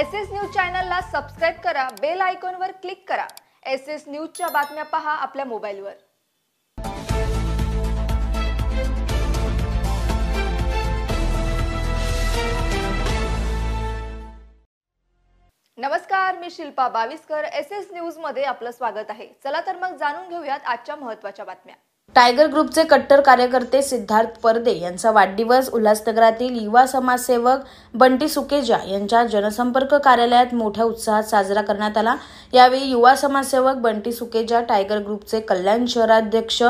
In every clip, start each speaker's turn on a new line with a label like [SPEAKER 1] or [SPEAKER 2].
[SPEAKER 1] SS news चॅनलला subscribe करा, bell आयकॉनवर क्लिक करा। एसएस न्यूजच्या बातम्या पहा आपल्या मोबाईलवर। नमस्कार, मी शिल्पा बाविस्कर। एसएस न्यूज मध्ये आपलं स्वागत आहे। चला तर मग जाणून घेऊयात आजच्या महत्त्वाच्या बातम्या।
[SPEAKER 2] टायगर ग्रुपचे कट्टर कार्यकर्ते सिद्धार्थ परदे यांचा वाढदिवस उल्हासनगरातील युवा समाजसेवक बंटी सुकेजा यांच्या जनसंपर्क कार्यालयात मोठ्या उत्साहात साजरा करण्यात आला। यावेळी युवा समाजसेवक बंटी सुकेजा, टायगर ग्रुपचे कल्याण शहराध्यक्ष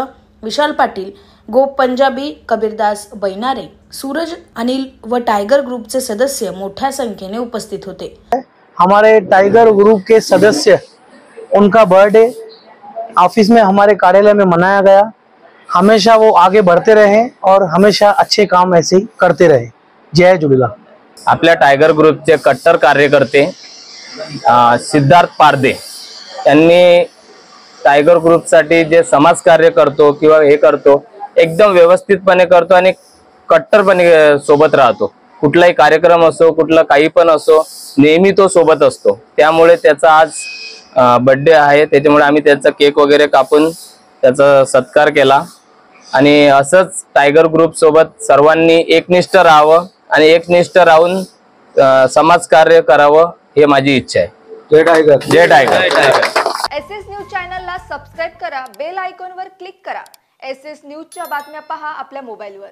[SPEAKER 2] विशाल पाटील, गोप पंजाबी, कबीरदास बैनारे, सूरज अनिल व टाइगर ग्रुपचे सदस्य मोठ्या संख्येने उपस्थित होते।
[SPEAKER 3] हमारे टाइगर ग्रुप के सदस्य, उनका बर्थडे ऑफिस में हमारे कार्यालय में मनाया गया। हमेशा वो आगे बढ़ते रहे और हमेशा अच्छे काम ऐसे ही करते रहे। जय झूलेलाल।
[SPEAKER 4] आपल्या टायगर ग्रुपचे कट्टर कार्यकर्ते सिद्धार्थ पारदे यांनी टायगर ग्रुपसाठी जे समाज कार्य करतो किंवा हे करतो एकदम व्यवस्थितपणे करतो आणि कट्टरपणे सोबत राहतो। कुठलाही कार्यक्रम असो, कुठला काही पण असो, नेहमी तो सोबत असतो। त्यामुळे त्याचा आज बर्थडे आहे, त्याच्यामुळे आम्ही त्याचा केक वगैरे कापून त्याचा सत्कार केला आणि असंच टायगर ग्रुप सोबत सर्वांनी एकनिष्ठ राहावं आणि एकनिष्ठ राहून समाज कार्य करावं हे माझी इच्छा आहे। जय टायगर, जय टायगर।
[SPEAKER 1] एसएस न्यूज चॅनलला सबस्क्राइब करा, बेल आयकॉनवर क्लिक करा। एसएस न्यूजच्या बातम्या पहा आपल्या मोबाईलवर।